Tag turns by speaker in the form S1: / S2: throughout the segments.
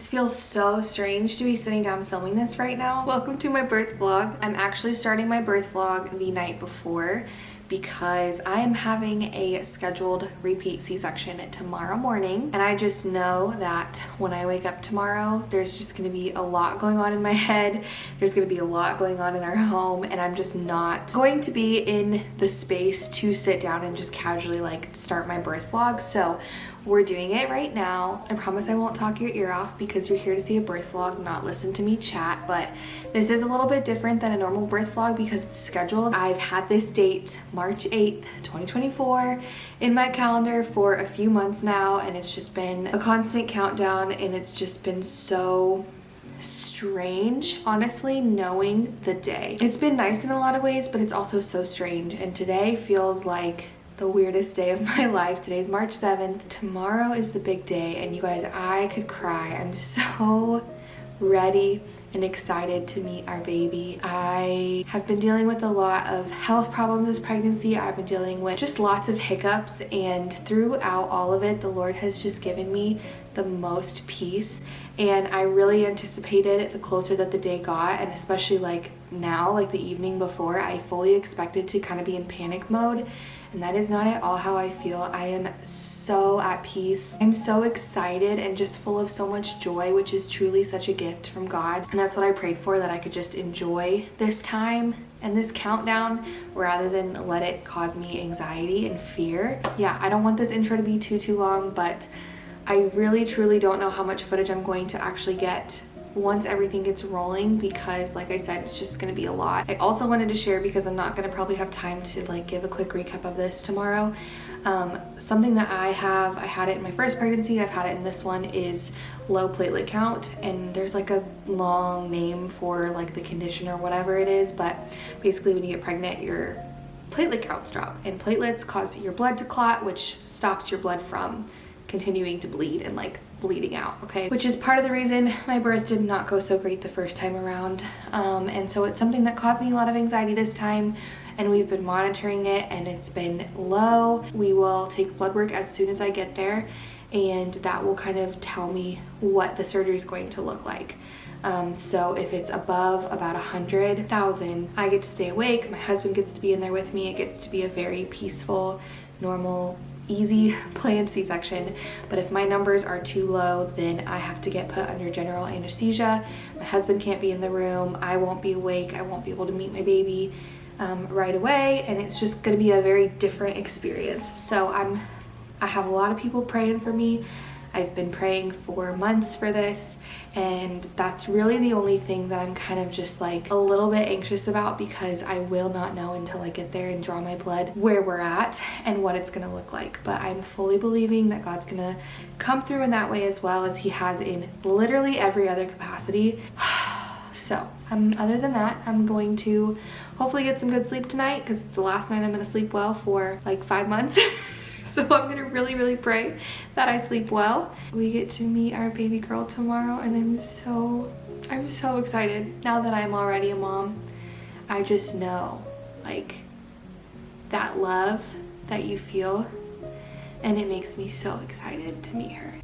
S1: feels so strange to be sitting down filming this right now. Welcome to my birth vlog. I'm actually starting my birth vlog the night before because I am having a scheduled repeat C-section tomorrow morning, and I just know that when I wake up tomorrow, there's just gonna be a lot going on in my head. There's gonna be a lot going on in our home, and I'm just not going to be in the space to sit down and just casually like start my birth vlog. So we're doing it right now. I promise I won't talk your ear off because you're here to see a birth vlog, not listen to me chat, but this is a little bit different than a normal birth vlog because it's scheduled. I've had this date, March 8th, 2024, in my calendar for a few months now, and it's just been a constant countdown, and it's just been so strange, honestly, knowing the day. It's been nice in a lot of ways, but it's also so strange, and today feels like the weirdest day of my life. Today's March 7th. Tomorrow is the big day, and you guys, I could cry. I'm so ready and excited to meet our baby. I have been dealing with a lot of health problems this pregnancy. I've been dealing with just lots of hiccups, and throughout all of it, the Lord has just given me the most peace. And I really anticipated the closer that the day got, and especially like now, like the evening before, I fully expected to kind of be in panic mode. And that is not at all how I feel. I am so at peace. I'm so excited and just full of so much joy, which is truly such a gift from God. And that's what I prayed for, that I could just enjoy this time and this countdown rather than let it cause me anxiety and fear. Yeah, I don't want this intro to be too long, but I really truly don't know how much footage I'm going to actually get once everything gets rolling, because like I said, it's just gonna be a lot. I also wanted to share, because I'm not gonna probably have time to like give a quick recap of this tomorrow. Something that I had it in my first pregnancy, I've had it in this one, is low platelet count, and there's like a long name for like the condition or whatever it is, but basically when you get pregnant, your platelet counts drop, and platelets cause your blood to clot, which stops your blood from continuing to bleed and like bleeding out, okay? Which is part of the reason my birth did not go so great the first time around. And so it's something that caused me a lot of anxiety this time, and we've been monitoring it, and it's been low. We will take blood work as soon as I get there, and that will kind of tell me what the surgery is going to look like. So if it's above about 100,000, I get to stay awake. My husband gets to be in there with me. It gets to be a very peaceful, normal, easy planned C-section. But if my numbers are too low, then I have to get put under general anesthesia. My husband can't be in the room. I won't be awake. I won't be able to meet my baby right away, and it's just going to be a very different experience. So I have a lot of people praying for me. I've been praying for months for this, and that's really the only thing that I'm kind of just like a little bit anxious about, because I will not know until I get there and draw my blood where we're at and what it's gonna look like. But I'm fully believing that God's gonna come through in that way, as well as he has in literally every other capacity. So other than that, I'm going to hopefully get some good sleep tonight, because it's the last night I'm gonna sleep well for like 5 months. So I'm gonna really pray that I sleep well. We get to meet our baby girl tomorrow, and I'm so excited. Now that I'm already a mom, I just know like that love that you feel, and it makes me so excited to meet her.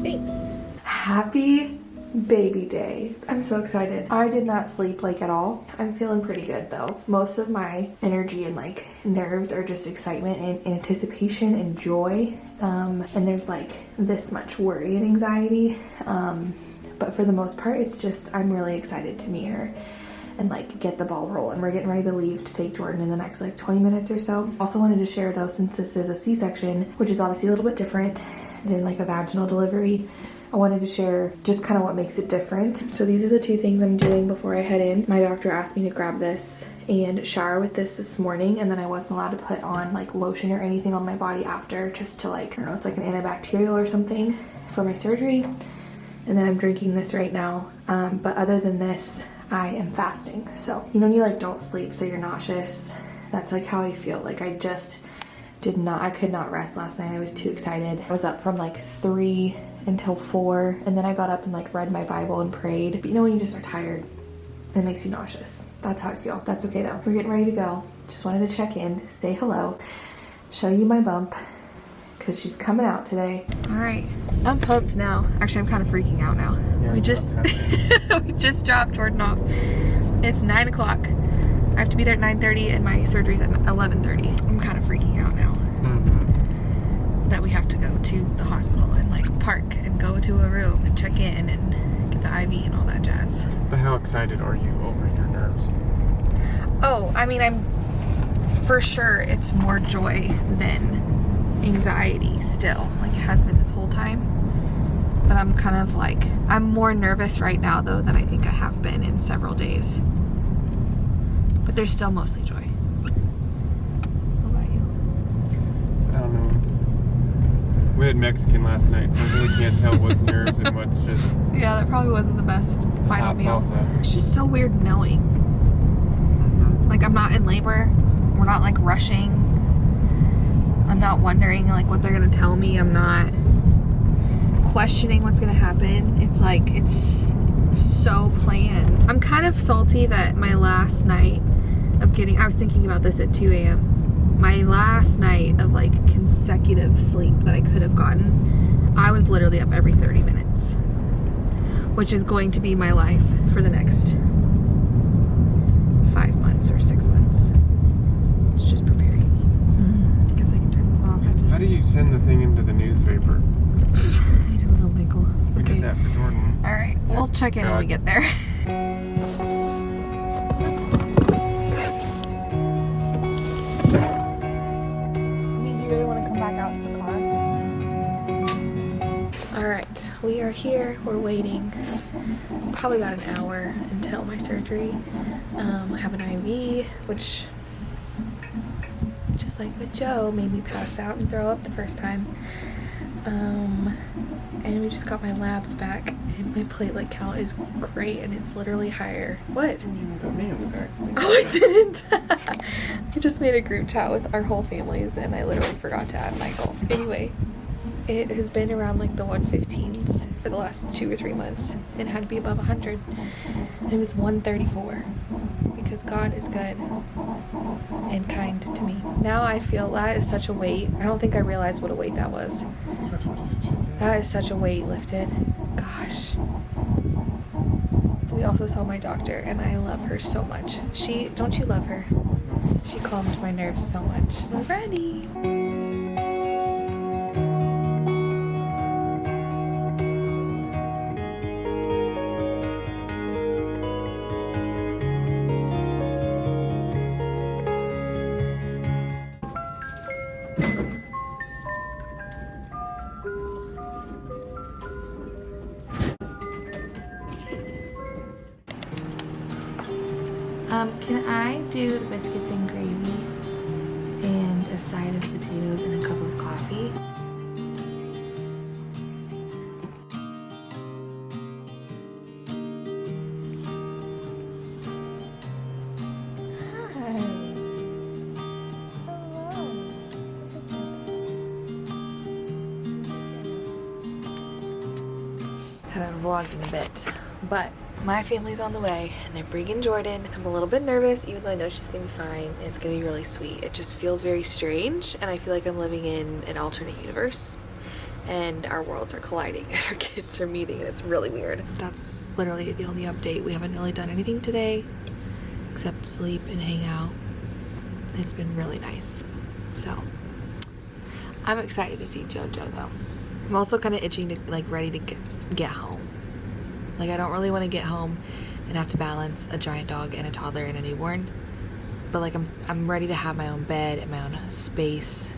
S1: Thanks. Happy baby day. I'm so excited. I did not sleep like at all. I'm feeling pretty good though. Most of my energy and like nerves are just excitement and anticipation and joy. And there's like this much worry and anxiety. But for the most part, it's just, I'm really excited to meet her and like get the ball rolling. We're getting ready to leave to take Jordan in the next like 20 minutes or so. Also wanted to share though, since this is a C-section, which is obviously a little bit different than like a vaginal delivery, I wanted to share just kind of what makes it different. So these are the two things I'm doing before I head in. My doctor asked me to grab this and shower with this morning, and then I wasn't allowed to put on like lotion or anything on my body after, just to like, I don't know, it's like an antibacterial or something for my surgery. And then I'm drinking this right now. But other than this, I am fasting. So, you know, when you like don't sleep, so you're nauseous. That's like how I feel. Like I just I could not rest last night. I was too excited. I was up from like 3 until 4, and then I got up and like read my Bible and prayed. But you know when you just are tired, it makes you nauseous. That's how I feel. That's okay though. We're getting ready to go. Just wanted to check in, say hello, show you my bump, because she's coming out today. All right, I'm pumped now. Actually, I'm kind of freaking out now. Yeah, we just dropped Jordan off. It's 9 o'clock. I have to be there at 9:30 and my surgery's at 11:30. I'm kind of freaking out now that we have to go to the hospital and like park and go to a room and check in and get the IV and all that jazz.
S2: But how excited are you over your nerves?
S1: Oh, I mean, for sure it's more joy than anxiety still, like it has been this whole time. But I'm kind of like, I'm more nervous right now though than I think I have been in several days. But there's still mostly joy. What about you?
S2: I don't know. We had Mexican last night, so I really can't tell what's nerves and what's just...
S1: Yeah, that probably wasn't the best final meal.
S2: Salsa.
S1: It's just so weird knowing. Like I'm not in labor. We're not like rushing. I'm not wondering like what they're gonna tell me. I'm not questioning what's gonna happen. It's like, it's so planned. I'm kind of salty that my last night of I was thinking about this at 2 a.m. My last night of like consecutive sleep that I could have gotten, I was literally up every 30 minutes, which is going to be my life for the next 5 months or 6 months. It's just preparing me. Guess I can turn this off.
S2: How do you send the thing into the newspaper?
S1: I don't know, Michael.
S2: We did that for Jordan.
S1: All right, we'll check in when we get there. Alright, we are here, we're waiting probably about an hour until my surgery. I have an IV, which, just like with Joe, made me pass out and throw up the first time. And we just got my labs back, and my platelet count is great, and it's literally higher. What?
S2: You didn't put me on the back.
S1: Oh, I didn't! I just made a group chat with our whole families, and I literally forgot to add Michael. Anyway. It has been around like the 115s for the last 2 or 3 months. It had to be above 100. And it was 134 because God is good and kind to me. Now I feel that is such a weight. I don't think I realized what a weight that was. That is such a weight lifted. Gosh. We also saw my doctor and I love her so much. Don't you love her? She calmed my nerves so much. We're ready. Can I do the biscuits and gravy and a side of potatoes and a cup of coffee? Hi. Haven't vlogged in a bit, but my family's on the way and they're bringing Jordan. I'm a little bit nervous even though I know she's gonna be fine and it's gonna be really sweet. It just feels very strange and I feel like I'm living in an alternate universe and our worlds are colliding and our kids are meeting and it's really weird. That's literally the only update. We haven't really done anything today except sleep and hang out. It's been really nice. So I'm excited to see JoJo though. I'm also kind of itching to like ready to get home. Like I don't really want to get home and have to balance a giant dog and a toddler and a newborn. But like I'm ready to have my own bed and my own space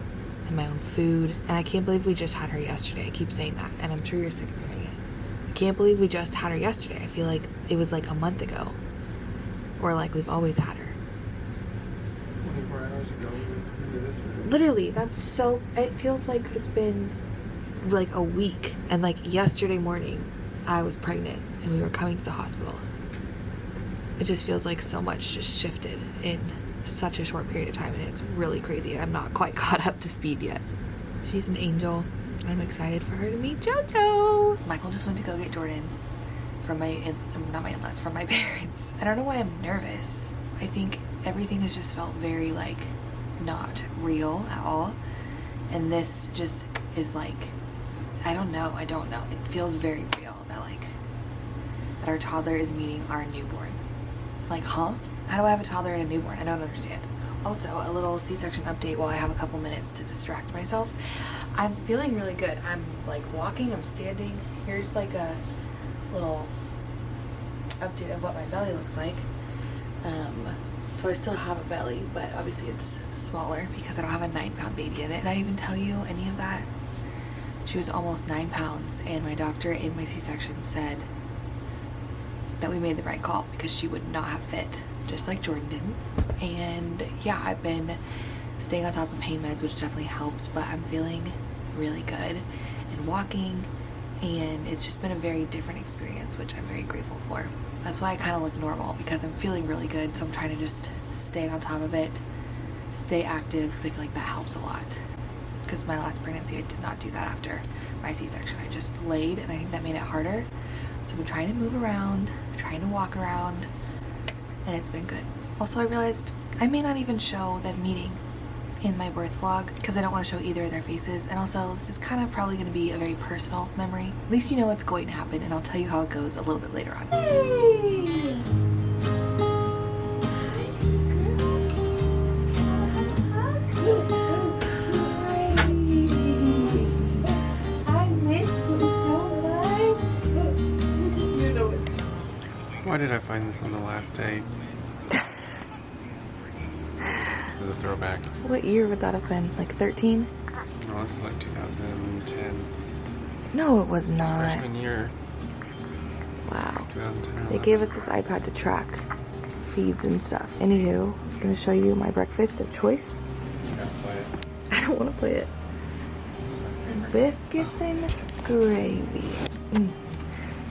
S1: and my own food. And I can't believe we just had her yesterday. I keep saying that and I'm sure you're sick of hearing it. I can't believe we just had her yesterday. I feel like it was like a month ago. Or like we've always had her.
S2: 24 hours ago.
S1: Literally, that's so, it feels like it's been like a week. And like yesterday morning I was pregnant and we were coming to the hospital. It just feels like so much just shifted in such a short period of time, and it's really crazy. I'm not quite caught up to speed yet. She's an angel. I'm excited for her to meet JoJo. Michael just went to go get Jordan from not my in-laws, from my parents. I don't know why I'm nervous. I think everything has just felt very like not real at all. And this just is like, I don't know. It feels very real that our toddler is meeting our newborn. Like, huh? How do I have a toddler and a newborn? I don't understand. Also, a little C-section update while I have a couple minutes to distract myself. I'm feeling really good. I'm like walking, I'm standing. Here's like a little update of what my belly looks like. So I still have a belly, but obviously it's smaller because I don't have a 9-pound baby in it. Did I even tell you any of that? She was almost 9 pounds, and my doctor in my C-section said that we made the right call because she would not have fit, just like Jordan didn't. And yeah, I've been staying on top of pain meds, which definitely helps, but I'm feeling really good and walking, and it's just been a very different experience, which I'm very grateful for. That's why I kind of look normal, because I'm feeling really good, so I'm trying to just stay on top of it, stay active, because I feel like that helps a lot. Because my last pregnancy, I did not do that after my C-section. I just laid, and I think that made it harder. So I'm trying to move around, trying to walk around, and it's been good. Also, I realized I may not even show them meeting in my birth vlog because I don't want to show either of their faces. And also, this is kind of probably going to be a very personal memory. At least you know what's going to happen, and I'll tell you how it goes a little bit later on. Hey!
S2: Why did I find this on the last day? This is a throwback.
S1: What year would that have been? Like 13?
S2: No, this is like 2010.
S1: No, it was not.
S2: Freshman year.
S1: Wow.
S2: 2010.
S1: They gave us this iPad to track feeds and stuff. Anywho, I was going to show you my breakfast of choice.
S2: You gotta play it.
S1: I don't want to play it. Biscuits and gravy.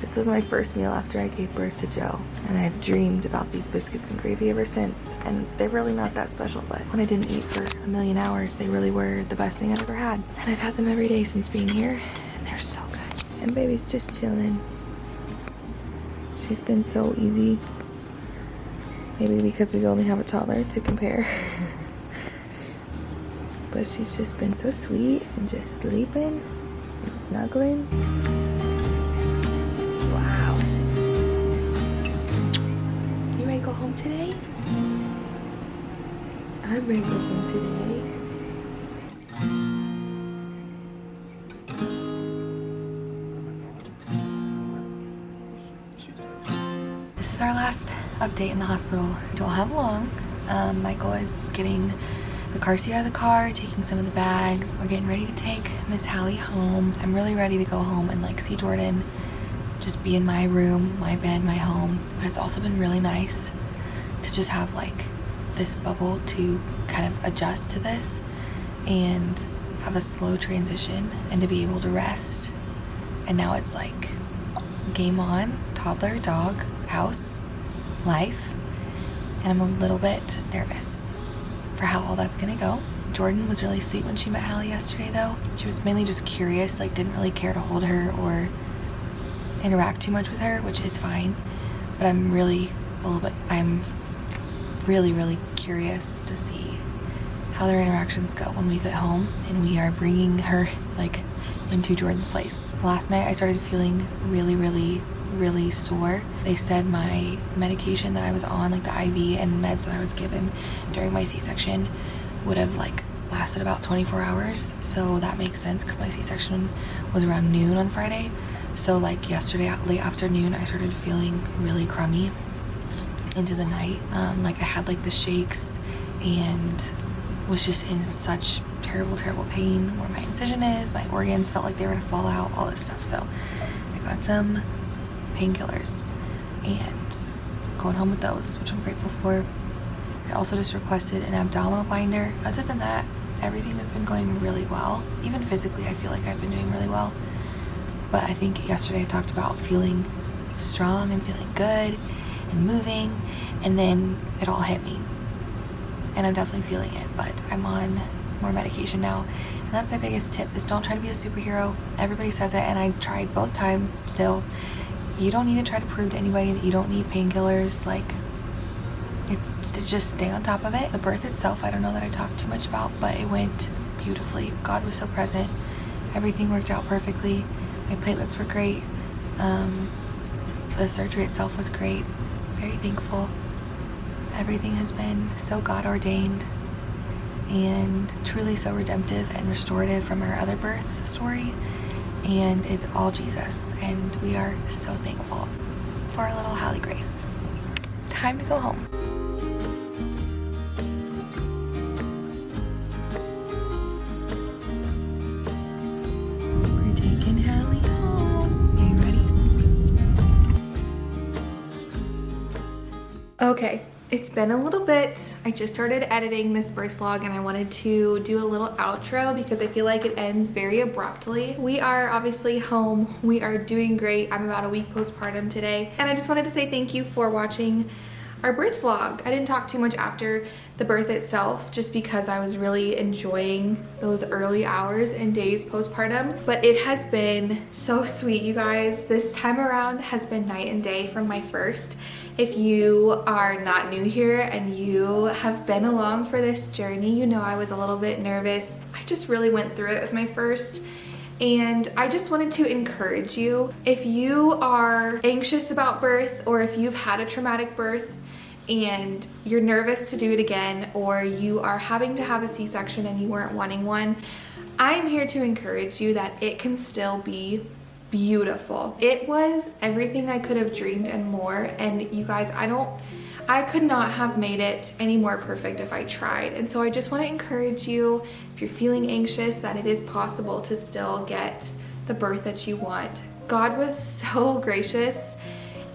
S1: This was my first meal after I gave birth to Joe, and I've dreamed about these biscuits and gravy ever since, and they're really not that special, but when I didn't eat for a million hours, they really were the best thing I've ever had. And I've had them every day since being here, and they're so good. And baby's just chilling. She's been so easy. Maybe because we only have a toddler to compare. But she's just been so sweet and just sleeping and snuggling. Wow. You ready to go home today? I'm ready to go home today. This is our last update in the hospital. Don't have long. Michael is getting the car seat out of the car, taking some of the bags. We're getting ready to take Miss Hallie home. I'm really ready to go home and like see Jordan, just be in my room, my bed, my home. But it's also been really nice to just have like this bubble to kind of adjust to this and have a slow transition and to be able to rest. And now it's like game on, toddler, dog, house, life. And I'm a little bit nervous for how all that's gonna go. Jordan was really sweet when she met Hallie yesterday though. She was mainly just curious, like didn't really care to hold her or interact too much with her, which is fine. But I'm really curious to see how their interactions go when we get home and we are bringing her like into Jordan's place. Last night I started feeling really sore. They said my medication that I was on, like the IV and meds that I was given during my C-section would have like lasted about 24 hours. So that makes sense because my C-section was around noon on Friday. So like yesterday late afternoon I started feeling really crummy into the night. Like I had like the shakes and was just in such terrible pain where my incision is. My organs felt like they were gonna fall out, all this stuff. So I got some painkillers and going home with those, which I'm grateful for. I also just requested an abdominal binder. Other than that, everything has been going really well. Even physically, I feel like I've been doing really well. But I think yesterday I talked about feeling strong and feeling good, and moving, and then it all hit me. And I'm definitely feeling it, but I'm on more medication now. And that's my biggest tip, is don't try to be a superhero. Everybody says it, and I tried both times. Still, you don't need to try to prove to anybody that you don't need painkillers. Like, it's to just stay on top of it. The birth itself, I don't know that I talked too much about, but it went beautifully. God was so present. Everything worked out perfectly. My platelets were great. The surgery itself was great. Very thankful. Everything has been so God ordained and truly so redemptive and restorative from our other birth story. And it's all Jesus. And we are so thankful for our little Hallie Grace. Time to go home. We're taking Hallie home. Are you ready? Okay. It's been a little bit. I just started editing this birth vlog and I wanted to do a little outro because I feel like it ends very abruptly. We are obviously home. We are doing great. I'm about a week postpartum today. And I just wanted to say thank you for watching our birth vlog. I didn't talk too much after the birth itself just because I was really enjoying those early hours and days postpartum, but it has been so sweet, you guys. This time around has been night and day from my first. If you are not new here and you have been along for this journey, you know I was a little bit nervous. I just really went through it with my first. And I just wanted to encourage you, if you are anxious about birth or if you've had a traumatic birth and you're nervous to do it again, or you are having to have a C-section and you weren't wanting one, I am here to encourage you that it can still be beautiful. It was everything I could have dreamed and more. And you guys, I could not have made it any more perfect if I tried. And so I just want to encourage you, if you're feeling anxious, that it is possible to still get the birth that you want. God was so gracious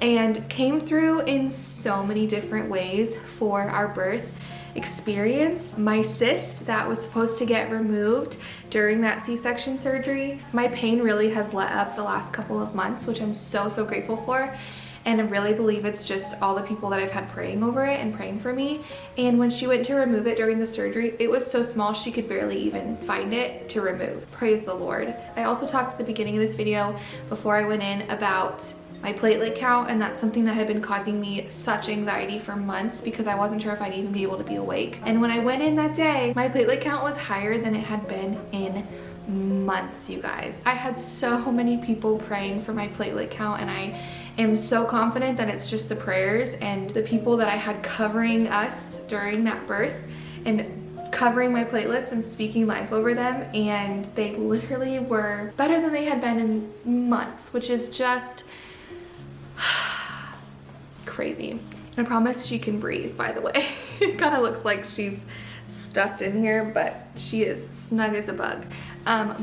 S1: and came through in so many different ways for our birth experience. My cyst that was supposed to get removed during that C-section surgery, my pain really has let up the last couple of months, which I'm so grateful for. And I really believe it's just all the people that I've had praying over it and praying for me. And when she went to remove it during the surgery, it was so small she could barely even find it to remove. Praise the Lord. I also talked at the beginning of this video before I went in about my platelet count, and that's something that had been causing me such anxiety for months because I wasn't sure if I'd even be able to be awake. And when I went in that day, my platelet count was higher than it had been in months, you guys. I had so many people praying for my platelet count, and I am so confident that it's just the prayers and the people that I had covering us during that birth and covering my platelets and speaking life over them, and they literally were better than they had been in months, which is just crazy. I promise she can breathe, by the way. It kind of looks like she's stuffed in here, but she is snug as a bug.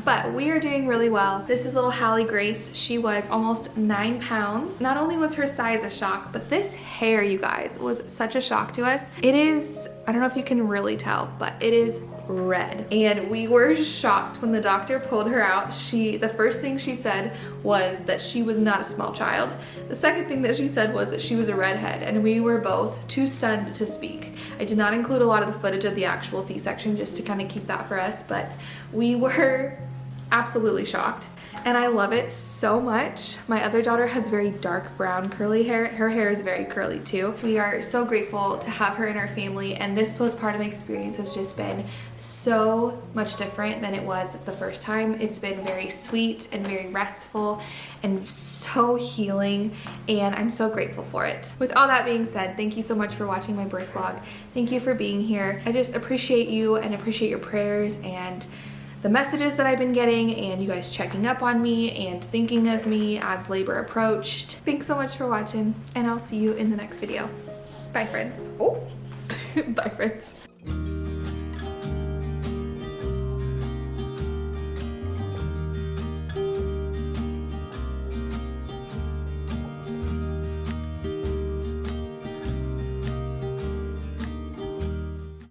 S1: But we are doing really well. This is little Hallie Grace. She was almost 9 pounds. Not only was her size a shock, but this hair, you guys, was such a shock to us. It is, I don't know if you can really tell, but it is red. And we were shocked when the doctor pulled her out. The first thing she said was that she was not a small child. The second thing that she said was that she was a redhead, and we were both too stunned to speak. I did not include a lot of the footage of the actual C-section just to kind of keep that for us, but we were absolutely shocked. And I love it so much. My other daughter has very dark brown curly hair. Her hair is very curly too. We are so grateful to have her in our family, and this postpartum experience has just been so much different than it was the first time. It's been very sweet and very restful and so healing, and I'm so grateful for it. With all that being said, thank you so much for watching my birth vlog. Thank you for being here. I just appreciate you and appreciate your prayers and the messages that I've been getting, and you guys checking up on me and thinking of me as labor approached. Thanks so much for watching, and I'll see you in the next video. Bye, friends. Oh, bye, friends.